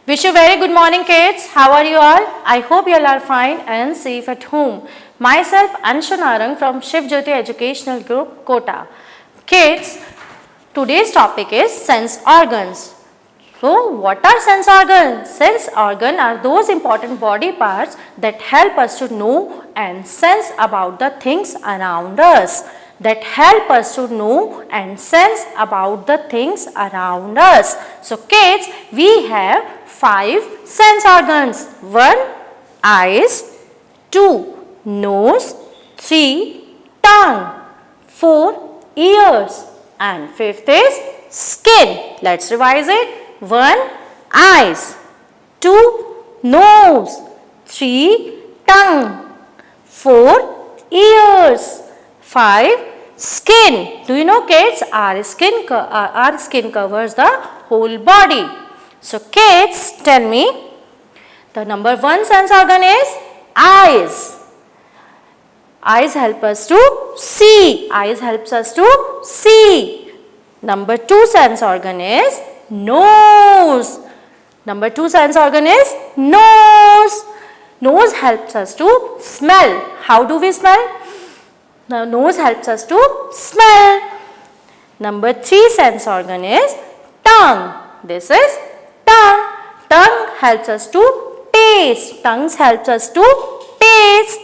Wish you very good morning, kids. How are you all? I hope you all are fine and safe at home. Myself Anshu Narang from Shiv Jyoti Educational Group, Kota. Kids, today's topic is sense organs. So, what are sense organs? Sense organs are those important body parts that help us to know and sense about the things around us. That help us to know and sense about the things around us. So, kids, we have 5 sense organs. 1. Eyes. 2. Nose. 3. Tongue. 4. Ears. And 5th is skin. Let's revise it. 1. Eyes. 2. Nose. 3. Tongue. 4. Ears. 5. Skin. Do you know, kids, our skin covers the whole body. So, kids, tell me, the number 1 sense organ is eyes. Eyes help us to see. Eyes helps us to see. Number 2 sense organ is nose. Number 2 sense organ is nose. Nose helps us to smell. How do we smell? The nose helps us to smell. Number 3 sense organ is tongue. This is tongue. Tongue helps us to taste. Tongue helps us to taste.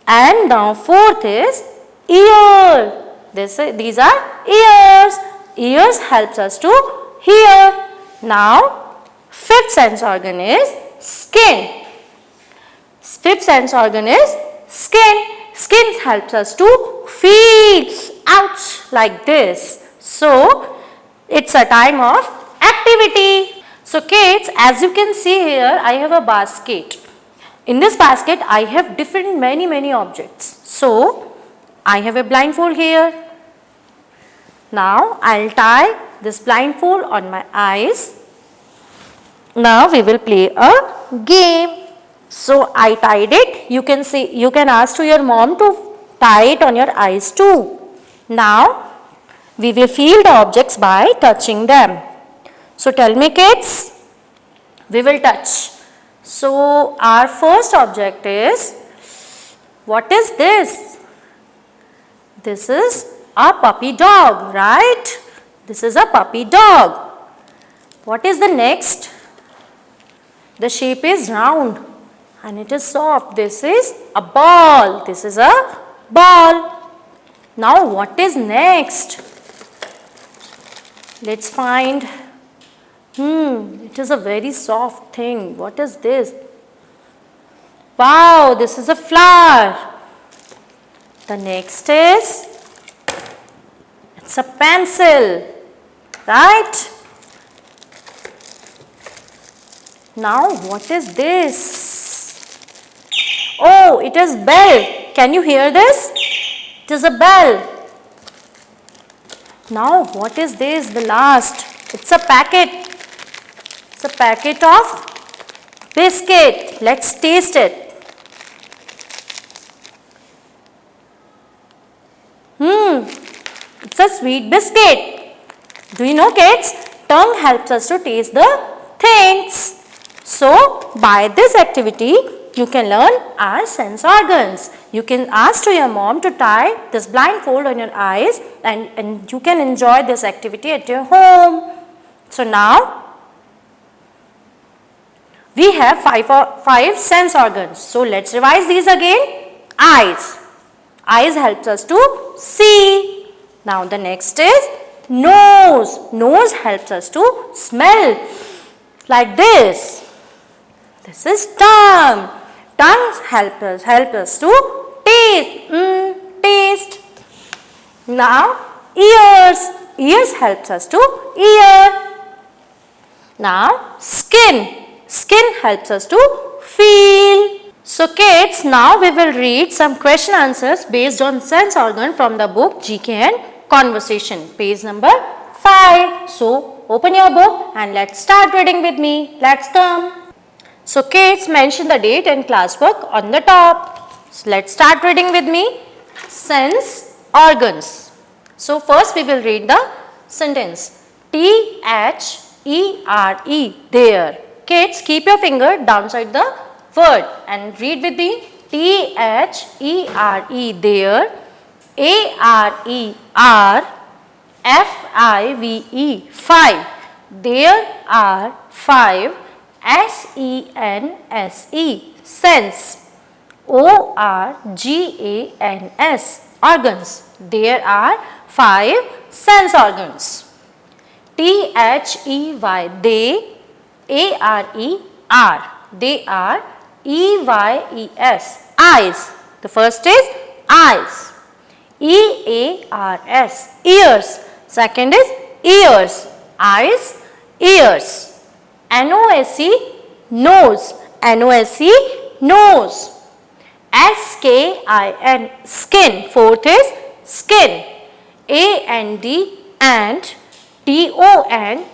And now 4th is ear. These are ears. Ears helps us to hear. Now 5th sense organ is skin. 5th sense organ is skin. Skin helps us to feel ouch like this. So, it's a time of activity. So, kids, as you can see here, I have a basket. In this basket, I have many objects. So, I have a blindfold here. Now, I'll tie this blindfold on my eyes. Now, we will play a game. So, I tied it. You can ask to your mom to tie it on your eyes too. Now, we will feel the objects by touching them. So, tell me, kids, we will touch. So, our first object is, what is this? This is a puppy dog, right? This is a puppy dog. What is the next? The shape is round. And it is soft. This is a ball. This is a ball. Now what is next? Let's find. It is a very soft thing. What is this? Wow, this is a flower. The next is, it's a pencil, right? Now what is this? Oh, it is bell. Can you hear this? It is a bell. Now, what is this? The last. It's a packet. It's a packet of biscuit. Let's taste it. It's a sweet biscuit. Do you know, kids? Tongue helps us to taste the things. So, by this activity, you can learn our sense organs. You can ask to your mom to tie this blindfold on your eyes and you can enjoy this activity at your home. So now, we have 5 sense organs. So let's revise these again. Eyes. Eyes helps us to see. Now the next is nose. Nose helps us to smell like this. This is tongue. Tongues help us to taste. Taste. Now ears. Ears helps us to hear. Now skin. Skin helps us to feel. So kids, now we will read some question answers based on sense organ from the book GK and Conversation, page number 5. So open your book and let's start reading with me. Let's come. So kids, mention the date and classwork on the top. So let's start reading with me. Sense organs. So first we will read the sentence. T-H-E-R-E, there. Kids, keep your finger downside the word and read with me. T-H-E-R-E, there. A-R-E-R, F-I-V-E, 5. There are 5. S-E-N-S-E, sense. O-R-G-A-N-S, organs. There are 5 sense organs. T-H-E-Y, they. A-R-E-R, they are. E-Y-E-S, eyes. The first is eyes. E-A-R-S, ears. Second is ears. Eyes, ears. N-O-S-E, nose. N-O-S-E, nose. S-K-I-N, skin. Fourth is skin. A-N-D, and. T-O-N-G-U-E,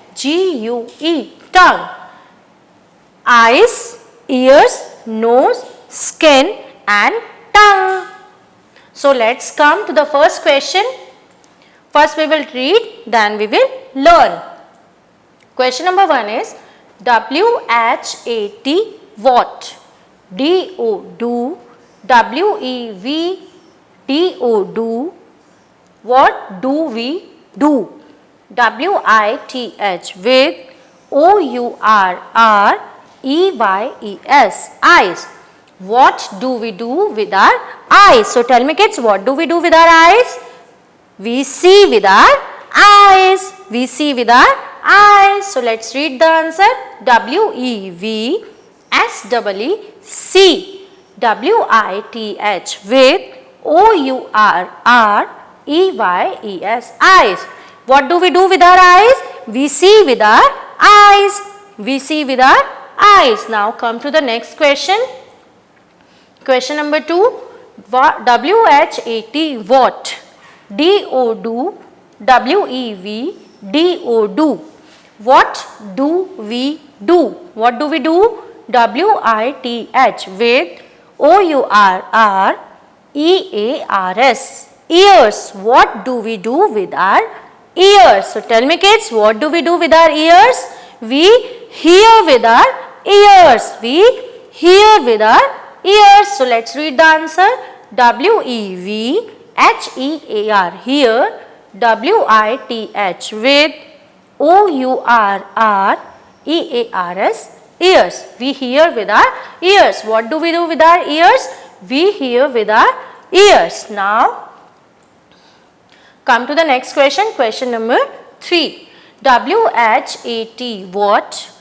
tongue. Eyes, ears, nose, skin and tongue. So let's come to the first question. First we will read, then we will learn. Question number 1 is W-H-A-T, what? D-O, do. W-E-V-D-O, do. What do we do? W-I-T-H, with. O-U-R-R-E-Y-E-S, eyes. What do we do with our eyes? So tell me kids, what do we do with our eyes? We see with our eyes. We see with our eyes. So let's read the answer. W-E-V-S-E-E-C, W-I-T-H, with. O-U-R-R-E-Y-E-S, eyes. What do we do with our eyes? We see with our eyes. We see with our eyes. Now come to the next question. Question number 2. W-H-A-T, what? D-O, do. W-E-V-D-O, do. What do we do? What do we do? W-I-T-H, with. O-U-R-R-E-A-R-S, ears. What do we do with our ears? So tell me kids, what do we do with our ears? We hear with our ears. We hear with our ears. So let's read the answer. W-E-V-H-E-A-R, hear. W-I-T-H, with. O-U-R-R-E-A-R-S, ears. We hear with our ears. What do we do with our ears? We hear with our ears. Now come to the next question. Question number 3. W-H-A-T, what?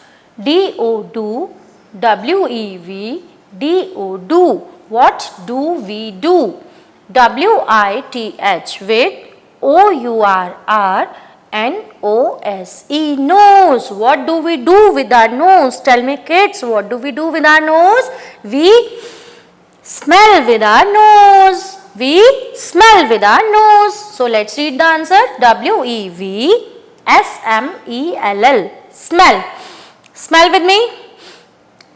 D-O, do. W-E-V-D-O, do. What do we do? W-I-T-H, with. O-U-R-R-N-O-S-E, nose. What do we do with our nose? Tell me kids, what do we do with our nose? We smell with our nose. We smell with our nose. So let's read the answer. W-E-V-S-M-E-L-L, smell. Smell with me.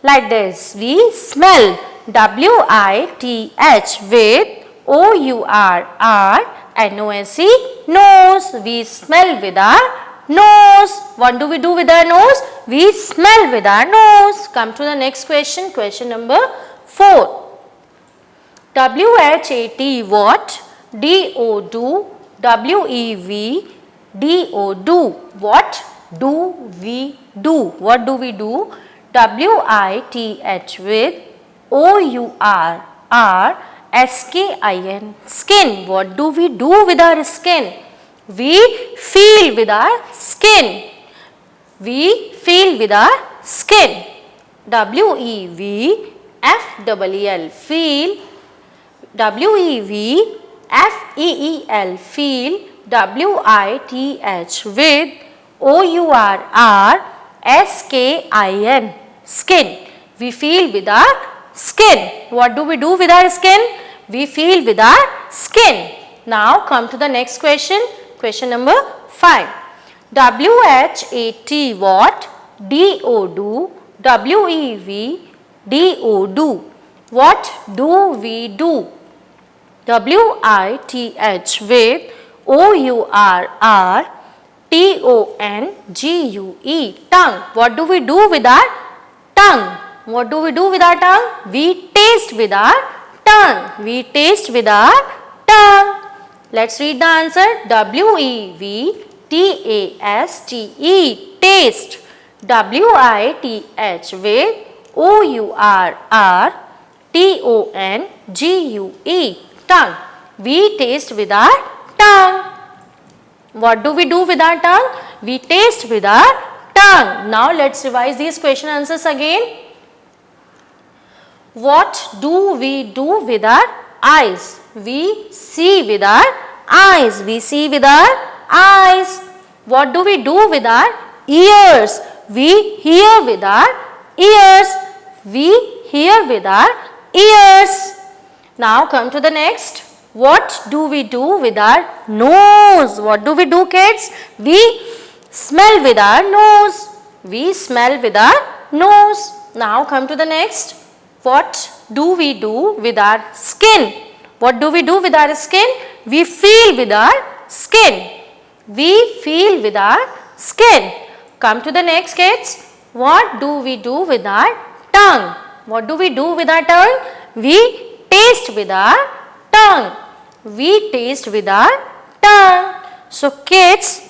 Like this. We smell. W-I-T-H, with. O-U-R-R-N-O-S-E, nose. We smell with our nose. What do we do with our nose? We smell with our nose. Come to the next question. Question number 4. W-H-A-T, what? D-O, do. W-E-V-D-O, do. What do we do? What do we do? W-I-T-H, with. O-U-R-R-S-K-I-N, skin. What do we do with our skin? We feel with our skin. We feel with our skin. W-E-V-F-E-E-L, feel. W-E-V-F-E-E-L, feel. W-I-T-H, with. O-U-R-R-S-K-I-N, skin. We feel with our skin. What do we do with our skin? We feel with our skin. Now come to the next question. Question number 5. W-H-A-T, what? D-O, do. W-E-V-D-O, do. What do we do? W-I-T-H, with. O-U-R-R-T-O-N-G-U-E, tongue. What do we do with our tongue. What do we do with our tongue? We taste with our tongue. We taste with our tongue. Let's read the answer. W-E-V-T-A-S-T-E, taste. W-I-T-H with O-U-R-R-T-O-N-G-U-E, tongue. We taste with our tongue. What do we do with our tongue? We taste with our tongue. Now let's revise these question answers again. What do we do with our eyes? We see with our eyes. We see with our eyes. What do we do with our ears? We hear with our ears. We hear with our ears. Now come to the next. What do we do with our nose? What do we do, kids? We smell with our nose. We smell with our nose. Now come to the next. What do we do with our skin? What do we do with our skin? We feel with our skin. We feel with our skin. Come to the next, kids. What do we do with our tongue? What do we do with our tongue? We taste with our tongue. We taste with our tongue. So kids,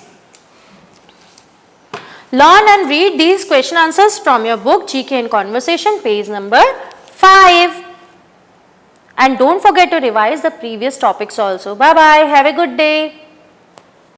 learn and read these question answers from your book GK and Conversation, page number 5. And don't forget to revise the previous topics also. Bye bye. Have a good day.